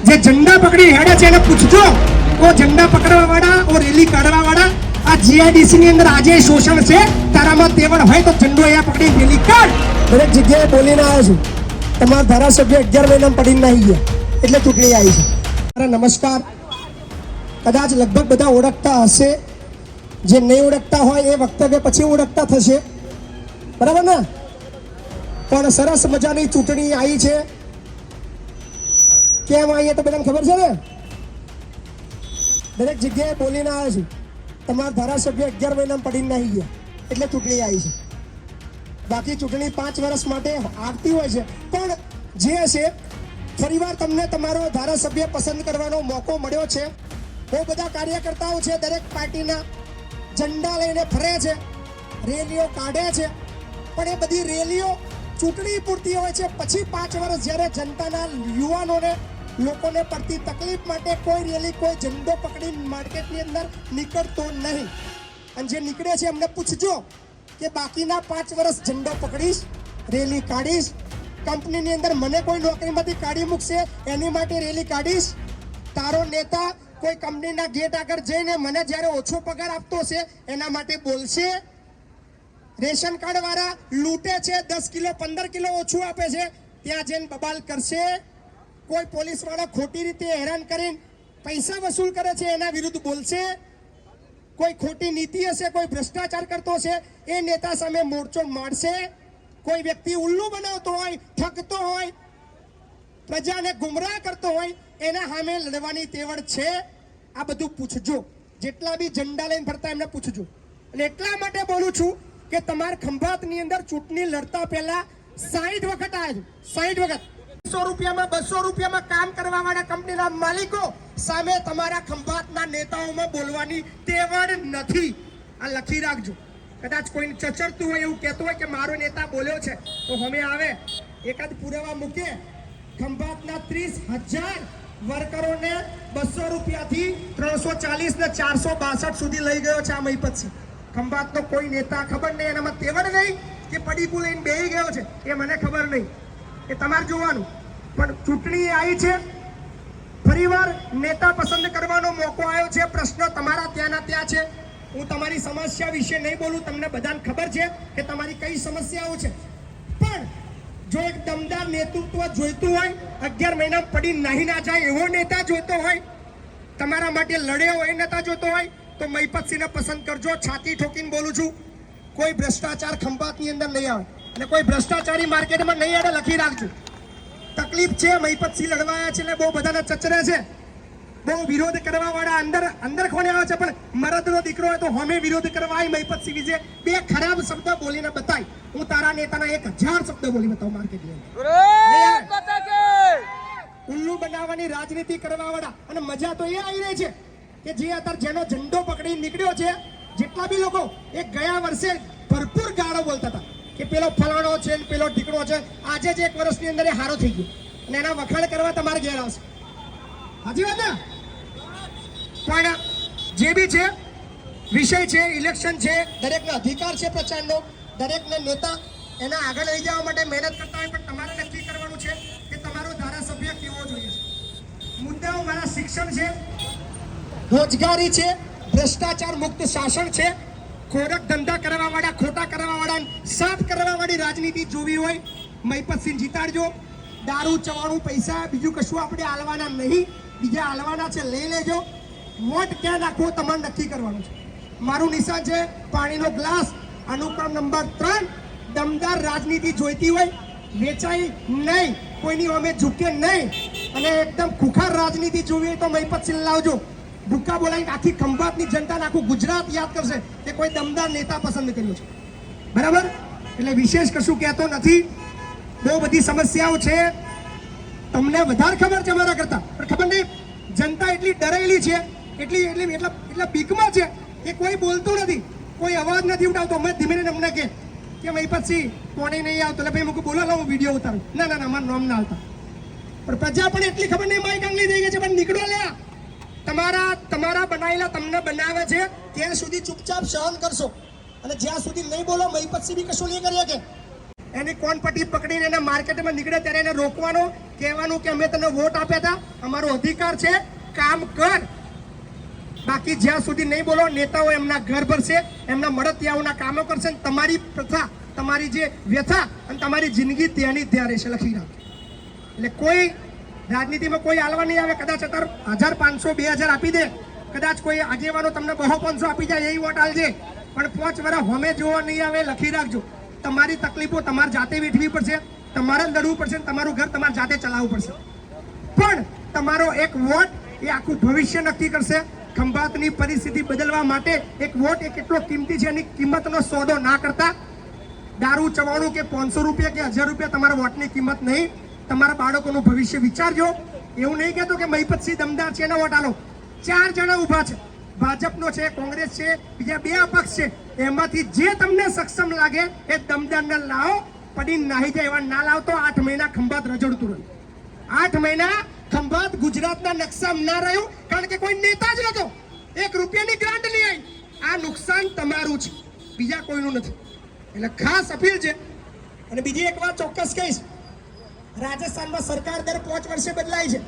જે ઝંડા પકડી હેડે છે એને પૂછજો ઓ ઝંડા પકડવા વાળા ઓ રેલી કાઢવા વાળા આ જીઆઈડીસી ની અંદર આજે શોષણ છે તારામાં તેવડ હોય તો ઝંડો અહીંયા પકડી રેલી કાઢ. દરેક જગ્યાએ બોલીને આવ્યો છું. તમારા ધારાસભ્ય 11 મહિનામાં પડીને નાહી ગયા એટલે ચૂંટણી આવી છે. નમસ્કાર. કદાચ લગભગ બધા ઓળખતા હશે, જે નહીં ઓળખતા હોય એ વક્તવ્ય પછી ઓળખતા થશે, બરાબર ને? પણ સરસ મજાની ચૂંટણી આવી છે. કેમ આવી તો બધાને ખબર છે ને? દરેક જગ્યાએ બોલીને આવ્યો છું. તમારા ધારાસભ્ય 11 મહિનામાં પડીને નાહી ગયા એટલે ચૂંટણી આવી છે. બાકી ચૂંટણી 5 વર્ષ માટે આવતી હોય છે, પણ જે હશે ફરીવાર તમને તમારો ધારાસભ્ય પસંદ કરવાનો મોકો મળ્યો છે. બહુ બધા કાર્યકર્તાઓ છે, દરેક પાર્ટીના ઝંડા લઈને ફરે છે, રેલીઓ કાઢે છે, પણ એ બધી રેલીઓ ચૂંટણી પૂરતી હોય છે. પછી 5 વર્ષ જ્યારે જનતાના યુવાનોને લોકોને પડતી તકલીફ માટે કોઈ રેલી કોઈ ઝંડો પકડી માર્કેટની અંદર નીકળતો નહીં. અને જે નીકળે છે એમને પૂછજો કે બાકીના 5 વર્ષ ઝંડો પકડીશ, રેલી કાઢીશ, કંપનીની અંદર મને કોઈ નોકરીમાંથી કાઢી મૂકશે એની માટે રેલી કાઢીશ, તારો નેતા કોઈ કંપનીના ગેટ આગળ જઈને મને જ્યારે ઓછો પગાર આપતો હશે એના માટે બોલશે, રેશન કાર્ડ વાળા લૂંટે છે 10 કિલો 15 કિલો ઓછું આપે છે ત્યાં જઈને બબાલ કરશે, કોઈ પોલીસ વાળા ખોટી રીતે હેરાન કરીને પૈસા વસૂલ કરે છે એના વિરુદ્ધ બોલશે, કોઈ ખોટી નીતિ હશે, કોઈ ભ્રષ્ટાચાર કરતો હશે એ નેતા સામે મોરચો માંડશે, કોઈ વ્યક્તિ ઉલ્લુ બનાવતો હોય, ઠગતો હોય, પ્રજાને ગુમરાહ કરતો હોય એના સામે લડવાની તેવડ છે. આ બધું પૂછજો. જેટલા બી ઝંડા લઈને ફરતા એમને પૂછજો. અને એટલા માટે બોલું છું કે તમારા ખંભાતની અંદર ચૂંટણી લડતા પહેલા 60 વખત આવ્યા છે, 60 વખત 100 રૂપિયામાં 200 રૂપિયામાં કામ કરવા વાળા કંપનીના માલિકો સામે તમારા ખંભાતના નેતાઓમાં બોલવાની તેવડ નથી. આ લખી રાખજો. કદાચ કોઈને ચચરતું હોય એવું કહેતું હોય કે મારો નેતા બોલ્યો છે તો અમે આવે એકાદ પુરાવા મૂકે. ખંભાતના 30,000 વર્કરોને 200 રૂપિયાથી 340 ને 462 સુધી લઈ ગયો છે આ મહીપતસિંહ. ખંભાતનો કોઈ નેતા ખબર નહીં, એનામાં તેવડ નહીં કે પડીકું લઈને બેહી ગયો છે એ મને ખબર નહીં, એ તમારે જોવાનું. પણ ચૂંટણી આવી છે, ફરીવાર નેતા પસંદ કરવાનો મોકો આવ્યો છે. પ્રશ્નો તમારા ત્યાંના ત્યાં છે. હું તમારી સમસ્યા વિશે નહીં બોલું, તમને બધાને ખબર છે કે તમારી કઈ સમસ્યાઓ છે. પણ જો એક દમદાર નેતૃત્વ જોઈતું હોય, 11 મહિના પડી નાહી ના જાય એવો નેતા જોઈતો હોય, તમારા માટે લડે હોય નેતા જોઈતો હોય તો મહીપતસિંહને પસંદ કરજો. છાતી ઠોકીને બોલું છું, કોઈ ભ્રષ્ટાચાર ખંભાતની અંદર નહીં આવે અને કોઈ ભ્રષ્ટાચારી માર્કેટમાં નહીં આવે. લખી રાખજો. તકલીફ છે, મહીપતસિંહ લડવાયા છે એટલે બહુ બધાને ચચરે છે, બહુ વિરોધ કરવા વાળા અંદર કોને આવે છે, પણ મરદનો દીકરો હોય તો હમે વિરોધ કરવા આવી મહીપતસિંહ વિશે 2 ખરાબ શબ્દ બોલીને બતાય. હું તારા નેતાના 1000 શબ્દ બોલી બતાવું માર્કેટની અંદર. ઉલ્લુ બનાવવાની રાજનીતિ કરવા વાળા. અને મજા તો એ આવી રહી છે કે જે અત્યારે જેનો ઝંડો પકડી નીકળ્યો છે, જેટલા બી લોકો એ ગયા વર્ષે ભરપૂર ગાળો બોલતા હતા કે પેલો ફલાણો છે પેલો ઢીકણો છે, આજે જ 1 વર્ષની અંદર એ હારો થઈ ગયો અને એના વખાણ કરવા તમારે ઘેર આવશે. હાજી વાત ને? પણ જે બી છે વિષય છે, ઇલેક્શન છે, દરેકનો અધિકાર છે પ્રચારનો, દરેકને નેતા એના આગળ લઈ જવા માટે મહેનત કરતા હોય, પણ તમારે નક્કી કરવાનું છે કે તમારો ધારાસભ્ય કેવો જોઈએ છે. મુદ્દાઓ મારા શિક્ષણ છે, રોજગારી છે, ભ્રષ્ટાચાર મુક્ત શાસન છે, ખોરાક ધંધા કરવા વાળા, ખોટા કરવા વાળા, સાફ કરવા વાળી રાજનીતિ જોવી હોય મહીપતસિંહ જીતાડજો. દારૂ ચવાણું પૈસા બીજું કશું આપણે આલવાના નહીં, બીજા આલવાના છે લઈ લેજો. વોટ ક્યાં નાખવો તમારે નક્કી કરવાનું છે. મારું નિશાન છે પાણીનો ગ્લાસ, અનુક્રમ નંબર 3. દમદાર રાજનીતિ જોઈતી હોય, વેચાઈ નહીં, કોઈની અમે ઝૂકે નહીં, અને એકદમ ખુખાર રાજનીતિ જોવી હોય તો મહીપતસિંહ લાવજો. ભૂકા બોલાવીને આખી ખંભાતની જનતા, આખું ગુજરાત યાદ કરશે કે કોઈ દમદાર નેતા પસંદ કર્યો છે. બરાબર? એટલે વિશેષ કશું કહેતો નથી. બહુ બધી સમસ્યાઓ છે, તમને વધારે ખબર છે મારા કરતા, પણ ખબર નહીં જનતા એટલી ડરેલી છે, એટલા બીકમાં છે કે કોઈ બોલતું નથી, કોઈ અવાજ નથી ઉઠાવતો. અમે ધીમે ધીમે અમને કે મહીપતસિંહ કોને નહીં આવતો એટલે ભાઈ મૂકું બોલો હું વિડીયો ઉતારું. ના મારું નામ ના આવતા. પણ પ્રજા પણ એટલી ખબર નહીં મારી કાંગલી થઈ ગઈ છે, પણ નીકળો લે. તમારા બનાવેલા તમને બનાવે છે ત્યાં સુધી ચૂપચાપ સહન કરશો, અને જ્યાં સુધી નહીં બોલો મહીપતસિંહ બી કશું નહીં કરી શકે. એની કોનપટ્ટી પકડીને એને માર્કેટમાં નીકળે ત્યારે એને રોકવાનો, કહેવાનું કે અમે તને વોટ આપ્યા હતા, અમારો અધિકાર છે, કામ કર. બાકી જ્યાં સુધી નહીં બોલો, નેતાઓ એમના ઘર ભરશે, એમના મળતિયાઓના કામો કરશે, અને તમારી પ્રથા, તમારી જે વ્યથા અને તમારી જિંદગી ત્યાંની ત્યાં રહેશે. લખી રાખજો. એટલે કોઈ રાજનીતિમાં કોઈ આલવા નહીં આવે. કદાચ અત્યારે 1500 2000 આપી દે, કદાચ કોઈ આગેવાનો તમને 200-500 આપી જાય, એ વોટ આલજે, પણ 5 વર્ષ હોમે જોવા નહીં આવે. લખી રાખજો. તમારી તકલીફો તમારે જાતે વેઠવી પડશે, તમારે લડવું પડશે, તમારું ઘર તમારે જાતે ચલાવવું પડશે. પણ તમારો એક વોટ એ આખું ભવિષ્ય નક્કી કરશે. ખંભાતની પરિસ્થિતિ બદલવા માટે એક વોટ એ કેટલો કિંમતી છે, એની કિંમતનો સોદો ના કરતા. દારૂ ચવાણું કે 500 રૂપિયા કે 1000 રૂપિયા તમારા વોટની કિંમત નહીં. તમારા બાળકોનું ભવિષ્ય વિચારજો. એવું નહીં કહેતો કે મહિપતસિંહ દમદાર છે એને વોટ આલો. 4 જણા ઊભા છે, ભાજપનો છે, કોંગ્રેસ છે, બીજા 2 અપક્ષ છે. એમાંથી જે તમને સક્ષમ લાગે એ દમદારને લાવો. પડી નાહી જાય એવા ના લાવતો. 8 મહિના ખંભાત રજડતું રહ્યું. 8 મહિના ખંભાત ગુજરાતના નકશામાં ના રહ્યું, કારણ કે કોઈ નેતા જ નતો. 1 રૂપિયાની ગ્રાન્ટ નહીં આવી. આ નુકસાન તમારું છે, બીજા કોઈનું નથી. એટલે ખાસ અપીલ છે. અને બીજી એક વાત ચોક્કસ કહીશ, રાજસ્થાનમાં સરકાર દર 5 વર્ષે બદલાય છે.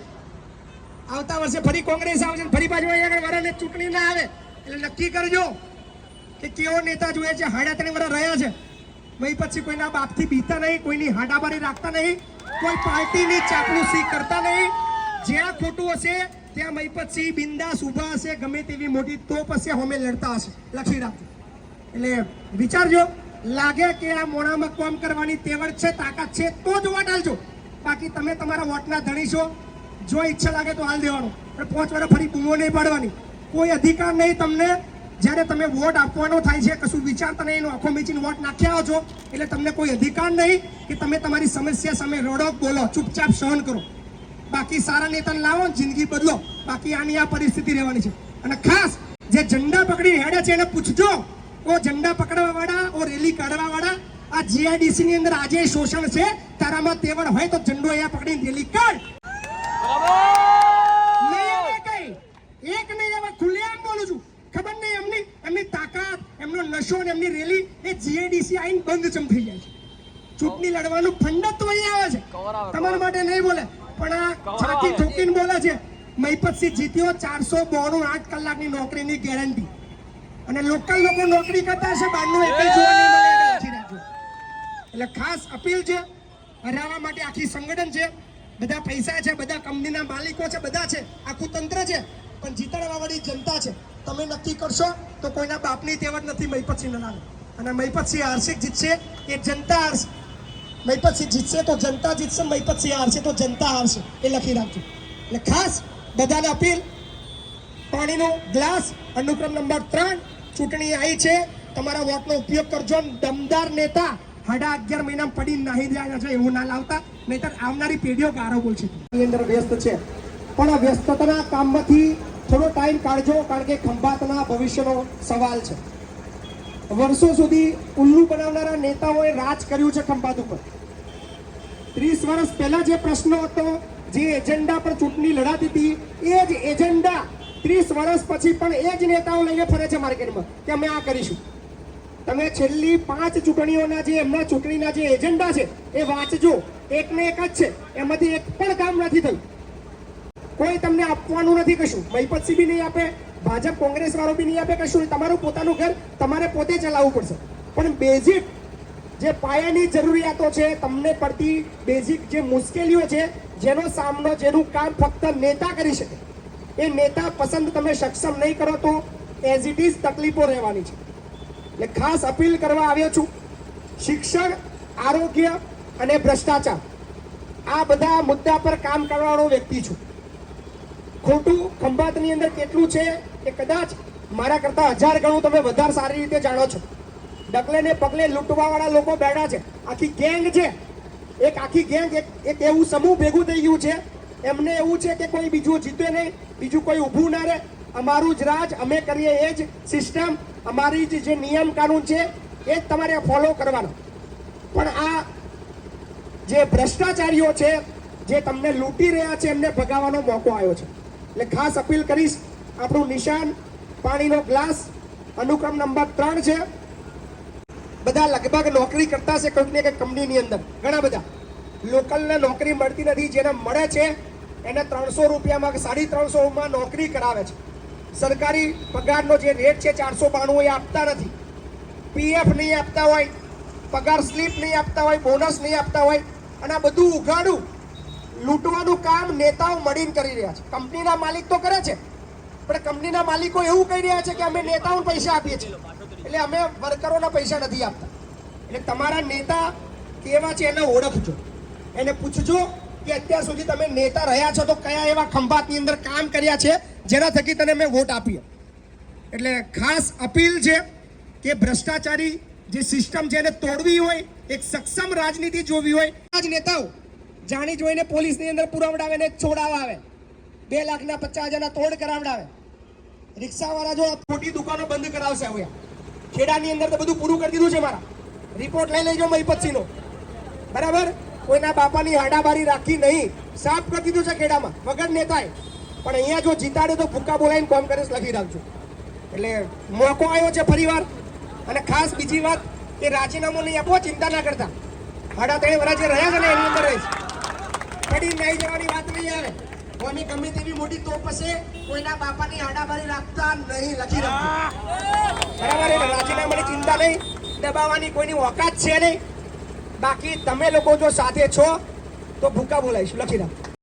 આવતા વર્ષે ફરી કોંગ્રેસ આવશે, ફરી પાછું અહીંયા આગળ વરાને ચૂંટણી ના આવે. એટલે નક્કી કરજો કે કેવો નેતા જોઈએ છે. 3.5 વર્ષ રહ્યા છે, ભાઈ પછી કોઈના બાપથી બીતા નહીં, કોઈની હાડાબારી રાખતા નહીં, કોઈ પાર્ટીની ચાપલુસી કરતા નહીં. જ્યાં ખોટું હશે ત્યાં મહિપતસિંહ બિંદાસ ઊભા હશે, ગમે તેવી મોટી તોપ હશે, હોમે લડતા હશે. લખી રાખજો. એટલે વિચારજો. લાગે કે આ મોણામાં કામ કરવાની તેવડ છે, તાકાત છે, તો જ વોટ આલજો. બાકી તમે તમારા વોટના ધણી છો. જો ઈચ્છા લાગે તો હાલ દેવાનો, પણ 5 વર્ષ ફરી બૂમો નહીં પાડવાની. કોઈ અધિકાર નહીં તમને. જ્યારે તમે વોટ આપવાનો થાય છે, કશું વિચારતા નહીં, એનો આંખો મીચીને વોટ નાખ્યા છો, એટલે તમને કોઈ અધિકાર નહીં કે તમે તમારી સમસ્યા સામે રડો, બોલો, ચૂપચાપ સહન કરો. બાકી સારા નેતાને લાવો, જિંદગી બદલો. બાકી આની આ પરિસ્થિતિ રહેવાની છે. અને ખાસ જે ઝંડા પકડી હેડે છે એને પૂછજો, ઓ ઝંડા પકડવા વાળા, ઓ રેલી કાઢવા વાળા, આ જીઆઈડીસી ની અંદર આજે શોષણ છે, તારામાં તેવડ હોય તો ઝંડો અહીંયા પકડીને રેલી કાઢ. નહીં આવે કઈ એક નહીં આવે, ખુલ્લેઆમ બોલું છું. ખબર નહીં એમની તાકાત, એમનો નશો ને એમની રેલી એ જીઆઈડીસી આઈને બંધ ચમ થઈ જાય છે. ચૂંટણી લડવાનું ફંડત તો અહીં આવે છે, તમારા માટે નહીં બોલે, પણ આ છાતી ઠોકીને બોલે છે. મહિપતસિંહ જીત્યો 492 8 કલાકની નોકરીની ગેરંટી. અને લોકલ લોકો નોકરી કરતા હશે, બહારનું એક જોવા નહીં મળે. લખી રાખજો. એટલે ખાસ અપીલ છે. હરાવવા માટે આખી સંગઠન છે, બધા પૈસા છે, બધા કંપનીના માલિકો છે, બધા છે, આખું તંત્ર છે, પણ જીતાડવા વાળી જનતા છે. તમે નક્કી કરશો તો કોઈના બાપની તેવડ નથી મહિપતસિંહ નામે. અને મહિપતસિંહ હારશે જીતશે એ જનતા હારશે. મહિપતસિંહ જીતશે તો જનતા જીતશે, મહિપતસિંહ હારશે તો જનતા હારશે. એ લખી રાખજો. એટલે ખાસ બધાને અપીલ, પાણીનો ગ્લાસ અનુક્રમ નંબર 3, ચૂંટણી આવી છે, તમારા વોટનો ઉપયોગ કરજો. દમદાર નેતા 11.5 મહિના પડી નાહી જાય છે એવું ના લાવતા, નહીતર આવનારી પેઢીઓ ગારો બોલશે. એની અંદર વ્યસ્ત છે, પણ આ વ્યસ્તતાના કામમાંથી થોડો ટાઈમ કાઢજો, કારણ કે ખંભાતના ભવિષ્યનો સવાલ છે. વર્ષો સુધી ઉલ્લુ બનાવનારા નેતાઓએ રાજ કર્યું છે ખંભાત ઉપર. 30 વર્ષ પહેલા જે પ્રશ્ન હતો, જે એજન્ડા પર ચૂંટણી લડાતી હતી, એ જ એજન્ડા 30 વર્ષ પછી પણ એ જ નેતાઓ લઈને ફરે છે માર્કેટમાં કે અમે આ કરીશું. તમે છેલ્લી 5 ચૂંટણીઓના જે એમના ચૂંટણીના જે એજન્ડા છે એ વાંચજો. એકને એક જ છે, એમાંથી એક પણ કામ નથી થયું. કોઈ તમને આપવાનું નથી કશું. મહિપતસિંહ બી નહીં આપે, ભાજપ કોંગ્રેસ વાળો બી નહીં આપે કશું. તમારું પોતાનું ઘર તમારે પોતે ચલાવવું પડશે. પણ બેઝિક જે પાયાની જરૂરિયાતો છે, તમને પડતી બેઝિક જે મુશ્કેલીઓ છે, જેનો સામનો, જેનું કામ ફક્ત નેતા કરી શકે, એ નેતા પસંદ તમે સક્ષમ નહીં કરો તો એઝ ઇટ ઇઝ તકલીફો રહેવાની છે. એટલે ખાસ અપીલ કરવા આવ્યો છું. શિક્ષણ, આરોગ્ય અને ભ્રષ્ટાચાર, આ બધા મુદ્દા પર કામ કરવાનો વ્યક્તિ છું. ખોટું ખંભાતની અંદર કેટલું છે એ કદાચ મારા કરતા 1000 ગણું તમે વધારે સારી રીતે જાણો છો. ડગલે ને પગલે લૂંટવા વાળા લોકો બેઠા છે, આખી ગેંગ છે. એક આખી ગેંગ, એક એવું સમૂહ ભેગું થઈ ગયું છે. એમને એવું છે કે કોઈ બીજું જીતે નહીં, બીજું કોઈ ઊભું ના રહે, અમારું જ રાજ, અમે કરીએ એ જ સિસ્ટમ, અમારી જ જે નિયમ કાનૂન છે એ જ તમારે ફોલો કરવાનો. પણ આ જે ભ્રષ્ટાચારીઓ છે, જે તમને લૂંટી રહ્યા છે, એમને ભગાવવાનો મોકો આવ્યો છે. એટલે ખાસ અપીલ કરીશ, આપણું નિશાન પાણીનો ગ્લાસ અનુક્રમ નંબર 3 છે. બધા લગભગ નોકરી કરતા છે કંઈક ને કંઈક કંપનીની અંદર, ઘણા બધા લોકલને નોકરી મળતી નથી. જેને મળે છે એને 300 રૂપિયામાં કે 350માં નોકરી કરાવે છે. સરકારી પગારનો જે રેટ છે 492 એ આપતા નથી. પીએફ નહીં આપતા હોય, પગાર સ્લીપ નહીં આપતા હોય, બોનસ નહીં આપતા હોય, અને આ બધું ઉઘાડું લૂંટવાનું કામ નેતાઓ મળીને કરી રહ્યા છે. કંપનીના માલિક તો કરે છે, પણ કંપનીના માલિકો એવું કહી રહ્યા છે કે અમે નેતાઓને પૈસા આપીએ છીએ, એટલે અમે વર્કરોના પૈસા નથી આપતા. એટલે તમારા નેતા કેવા છે એને ઓળખજો, એને પૂછજો કે અત્યાર સુધી તમે નેતા રહ્યા છો તો કયા એવા ખંભાતની અંદર કામ કર્યા છે જેના થકી તને મેં વોટ આપી. એટલે ખાસ અપીલ છે કે ભ્રષ્ટાચારી જે સિસ્ટમ છે એને તોડવી હોય, એક સક્ષમ રાજનીતિ જોવી હોય, આ જ નેતાઓ જાણી જોઈને પોલીસની અંદર પુરાવડાવે ને છોડાવવા આવે, 2 લાખના 50,000ના તોડ કરાવડાવે. રિક્ષાવાળા જો આ ખોટી દુકાનો બંધ કરાવશે. હવે ખેડાની અંદર તો બધું પૂરું કરી દીધું છે. મારા રિપોર્ટ લઈ લેજો મહીપતસિંહનો, બરાબર? કોઈના બાપાની હાડાબારી રાખી નહીં, સાફ કરી દીધું છે ખેડામાં વગર નેતાએ. પણ અહીંયા જો જીતાડે તો ભૂકા બોલાવીને કોંગ્રેસ લખી રાખજો. એટલે મોકો આવ્યો છે ફરીવાર. અને ખાસ બીજી વાત કે રાજીનામું નહીં આપો, ચિંતા ના કરતા. 3.5 વર્ષ જે રહ્યા છે ને એની અંદર રહીશ, પડી નહીં જવાની વાત નહીં આવે. કોની ગમે તેવી મોટી તોપ હશે, કોઈના બાપાની હાડાબારી રાખતા નહીં, લખી રાખજો, બરાબર? એટલે રાજીનામાની ચિંતા નહીં, દબાવવાની કોઈની ઓકાત છે નહીં. બાકી તમે લોકો જો સાથે છો તો ભૂકા બોલાવીશું, લખી રાખજો.